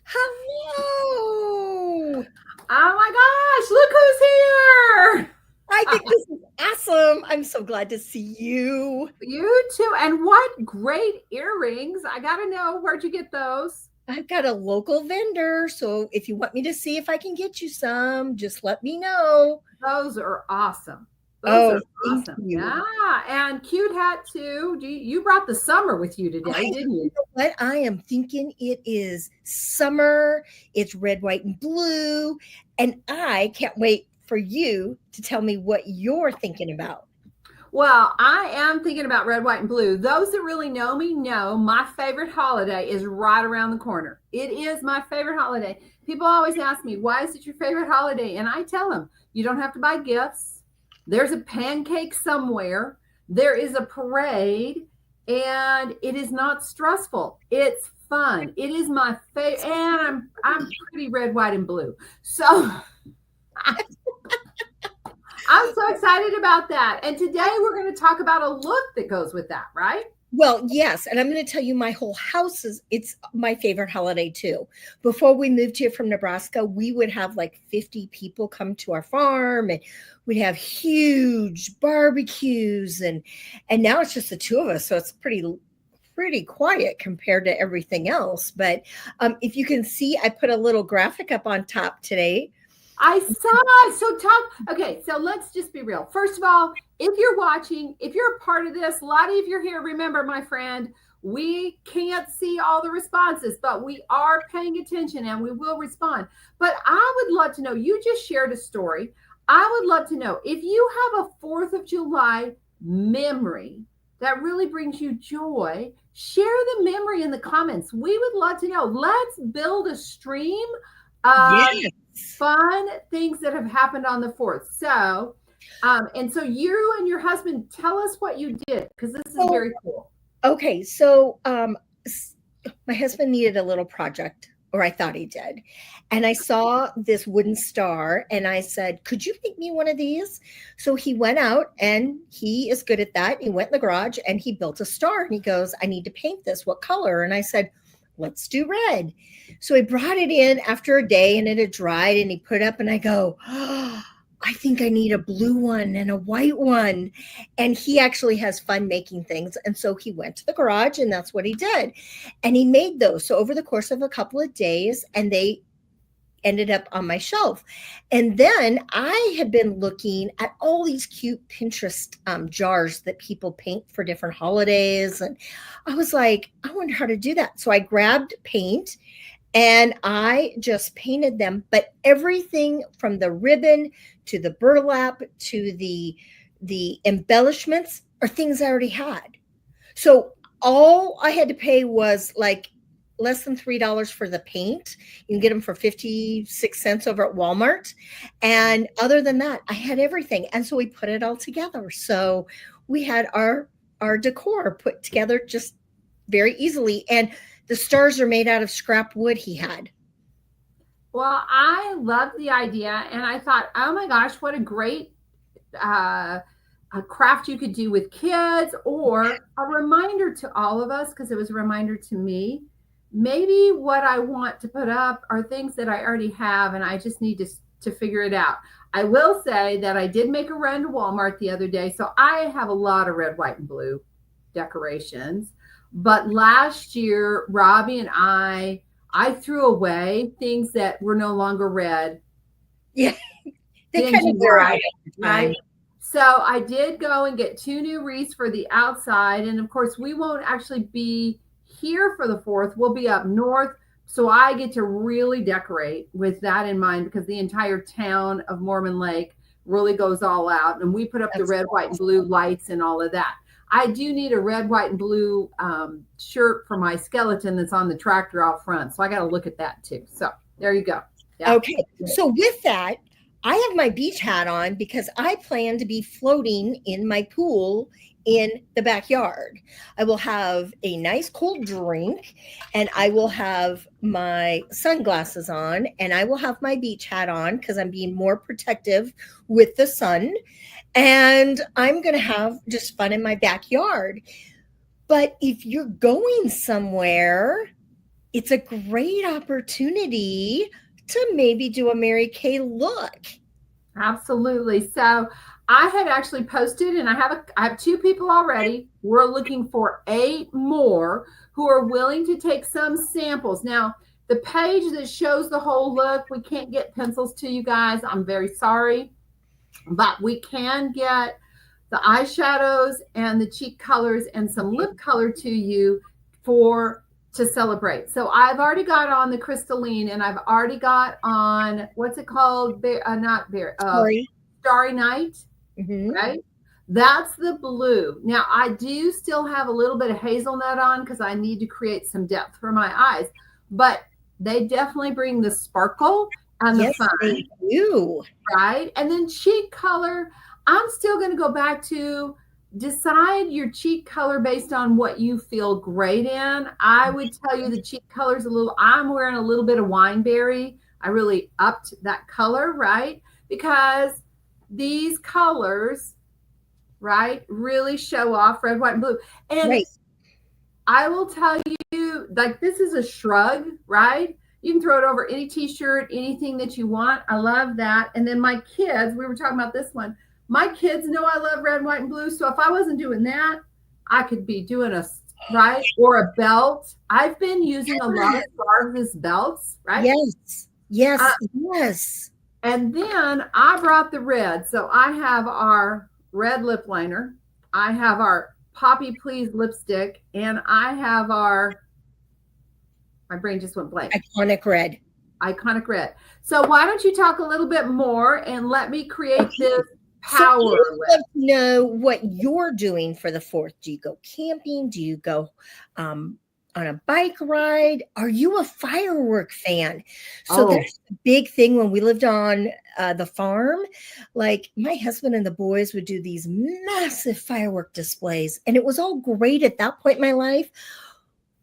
Hello. Oh my gosh, look who's here! I think this is awesome. I'm so glad to see you. You too. And what great earrings. I got to know, where'd you get those? I've got a local vendor, so if you want me to see if I can get you some, just let me know. Those are awesome. Those Oh, are thank awesome. you. Yeah. And cute hat too. You brought the summer with you today, didn't You you? know what? I am thinking it is summer. It's red, white, and blue. And I can't wait for you to tell me what you're thinking about. Well, I am thinking about red, white, and blue. Those that really know me know my favorite holiday is right around the corner. It is my favorite holiday. People always ask me, why is it your favorite holiday? And I tell them, you don't have to buy gifts. There's a pancake somewhere. There is a parade, and it is not stressful. It's fun. It is my favorite, and I'm pretty red, white, and blue. So I'm so excited about that. And today we're going to talk about a look that goes with that, right? Well, yes, and I'm going to tell you my whole house is it's my favorite holiday too. Before we moved here from Nebraska, we would have like 50 people come to our farm and we'd have huge barbecues and now it's just the two of us, so it's pretty quiet compared to everything else. But if you can see, I put a little graphic up on top today. I saw. So talk. Okay, so let's just be real. First of all, if you're watching, if you're a part of this, Lottie, if you're here, remember, my friend, we can't see all the responses, but we are paying attention and we will respond. But I would love to know. You just shared a story. I would love to know if you have a 4th of July memory that really brings you joy. Share the memory in the comments. We would love to know. Let's build a stream of Yes. fun things that have happened on the 4th. So, and so you and your husband, tell us what you did because this is So very cool. okay, so my husband needed a little project, or I thought he did. And I saw this wooden star and I said, "Could you make me one of these?" So he went out and he is good at that. He went in the garage and he built a star and he goes, "I need to paint this. What color?" And I said, "Let's do red." So he brought it in after a day and it had dried and he put it up and I go, "Oh, I think I need a blue one and a white one." And he actually has fun making things. And so he went to the garage and that's what he did. And he made those. So over the course of a couple of days, and they ended up on my shelf. And then I had been looking at all these cute Pinterest jars that people paint for different holidays. And I was like, I wonder how to do that. So I grabbed paint and I just painted them, but everything from the ribbon to the burlap to the embellishments are things I already had. So all I had to pay was like less than $3 for the paint. You can get them for 56 cents over at Walmart. And other than that, I had everything. And so we put it all together. So we had our decor put together just very easily. And the stars are made out of scrap wood he had. Well, I love the idea, and I thought, oh my gosh, what a great uh, a craft you could do with kids, or a reminder to all of us, because it was a reminder to me. Maybe what I want to put up are things that I already have, and I just need to figure it out. I will say that I did make a run to Walmart the other day, so I have a lot of red, white, and blue decorations. But last year, Robbie and I threw away things that were no longer red. Yeah, they kind of Dingy wear out white, over time. right? So I did go and get 2 new wreaths for the outside. And of course, we won't actually be here for the 4th. We'll be up north. So I get to really decorate with that in mind because the entire town of Mormon Lake really goes all out. And we put up the That's red, white, and blue lights and all of that. I do need a red, white, and blue shirt for my skeleton that's on the tractor out front. So I got to look at that too. So there you go. Yeah. okay. So with that, I have my beach hat on because I plan to be floating in my pool in the backyard. I will have a nice cold drink and I will have my sunglasses on and I will have my beach hat on because I'm being more protective with the sun. And I'm going to have just fun in my backyard. But if you're going somewhere, it's a great opportunity to maybe do a Mary Kay look. Absolutely. So I had actually posted, and I have 2 people already. We're looking for 8 more who are willing to take some samples. Now, the page that shows the whole look, we can't get pencils to you guys. I'm very sorry, but we can get the eyeshadows and the cheek colors and some lip color to you to celebrate. So I've already got on the crystalline, and I've already got on, what's it called? Not bear. Sorry. Starry Night, right? That's the blue. Now I do still have a little bit of hazelnut on because I need to create some depth for my eyes, but they definitely bring the sparkle and the fun. They do. Right? And then cheek color, I'm still going to go back to decide your cheek color based on what you feel great in. I would tell you the cheek color's I'm wearing a little bit of wineberry. I really upped that color, right? Because these colors, right, really show off red, white, and blue. And right. I will tell you, like, this is a shrug, right? You can throw it over any t-shirt, anything that you want. I love that. And then my kids, we were talking about this one. My kids know I love red, white, and blue. So if I wasn't doing that, I could be doing right? Or a belt. I've been using a lot of scarves as belts, right? Yes. Yes. And then I brought the red. So I have our red lip liner. I have our Poppy Please lipstick. And I have my brain just went blank. Iconic red. Iconic red. So why don't you talk a little bit more and let me create this power. So I'd love to know what you're doing for the 4th. Do you go camping? Do you go on a bike ride? Are you a firework fan? So that's a big thing. When we lived on the farm, like my husband and the boys would do these massive firework displays, and it was all great at that point in my life.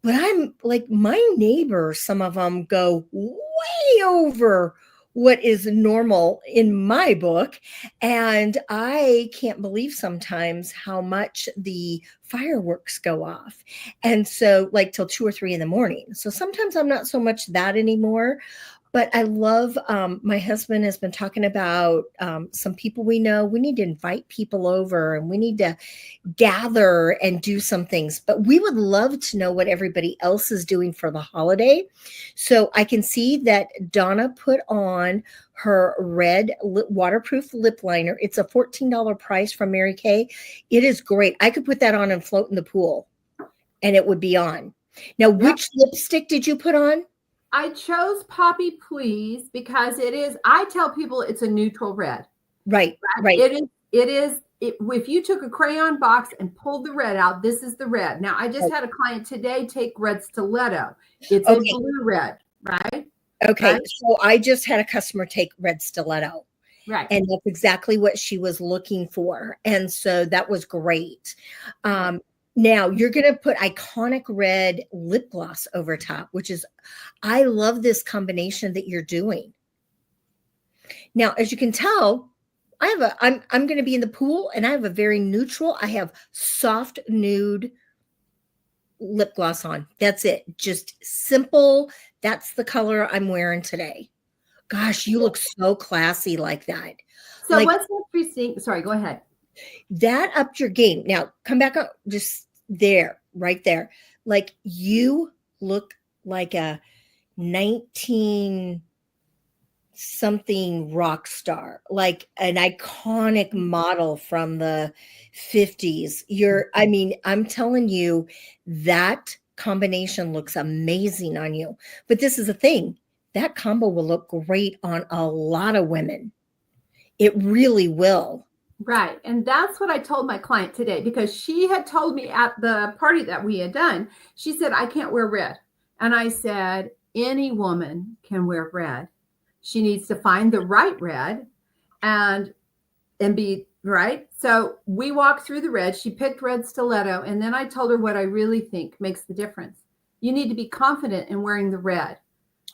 But I'm like, my neighbors, some of them go way over what is normal in my book. And I can't believe sometimes how much the fireworks go off. And so like till 2 or 3 in the morning. So sometimes I'm not so much that anymore. But I love, my husband has been talking about some people we know. We need to invite people over and we need to gather and do some things. But we would love to know what everybody else is doing for the holiday. So I can see that Donna put on her red waterproof lip liner. It's a $14 price from Mary Kay. It is great. I could put that on and float in the pool and it would be on. Now, which lipstick did you put on? I chose Poppy Please because I tell people it's a neutral red. Right. If you took a crayon box and pulled the red out, this is the red. Now, I just had a client today take red stiletto. It's a blue red, right? Okay. Right? So I just had a customer take red stiletto. Right. And that's exactly what she was looking for. And so that was great. Now you're going to put iconic red lip gloss over top, which is, I love this combination that you're doing. Now, as you can tell, I'm going to be in the pool and I have a very neutral, I have soft nude lip gloss on. That's it. Just simple. That's the color I'm wearing today. Gosh, you look so classy like that. So what's interesting? Sorry, go ahead. That upped your game. Now come back up, just there, right there. Like you look like a 19 something rock star, like an iconic model from the 50s. I'm telling you, that combination looks amazing on you. But this is the thing, that combo will look great on a lot of women. It really will. Right. And that's what I told my client today, because she had told me at the party that we had done, she said, I can't wear red. And I said, any woman can wear red. She needs to find the right red and be right. So we walked through the red. She picked red stiletto. And then I told her what I really think makes the difference. You need to be confident in wearing the red.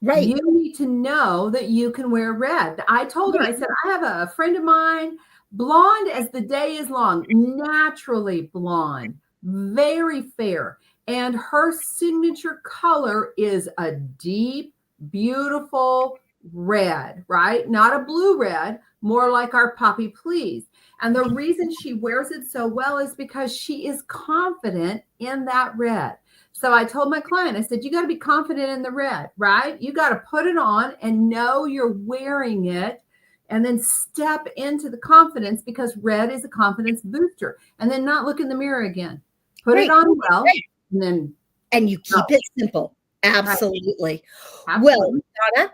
Right. You need to know that you can wear red. I told her, I said, I have a friend of mine, blonde as the day is long, naturally blonde, very fair. And her signature color is a deep, beautiful red, right? Not a blue red, more like our Poppy Please. And the reason she wears it so well is because she is confident in that red. So I told my client, I said, you got to be confident in the red, right? You got to put it on and know you're wearing it, and then step into the confidence, because red is a confidence booster. And then not look in the mirror again. Put it on well, and then. And you keep it simple. Absolutely. Right. Well, Donna,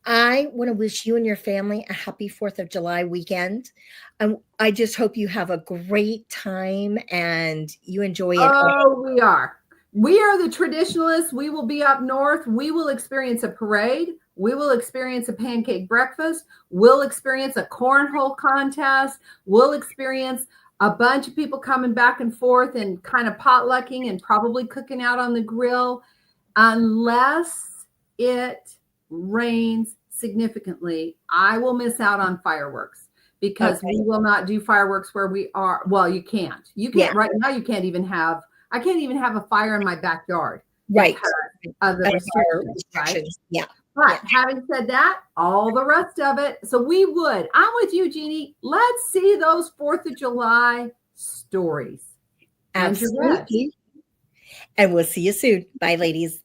I want to wish you and your family a happy 4th of July weekend. I just hope you have a great time and you enjoy it. Oh, we are. We are the traditionalists. We will be up north. We will experience a parade. We will experience a pancake breakfast. We'll experience a cornhole contest. We'll experience a bunch of people coming back and forth and kind of potlucking and probably cooking out on the grill, unless it rains significantly. I will miss out on fireworks, because we will not do fireworks where we are. Well, you can't. You can't right now. You can't even have. I can't even have a fire in my backyard. Right. Of the restrictions, right? Yeah. But having said that, all the rest of it. So I'm with you, Jeannie. Let's see those 4th of July stories. Absolutely. And we'll see you soon. Bye, ladies.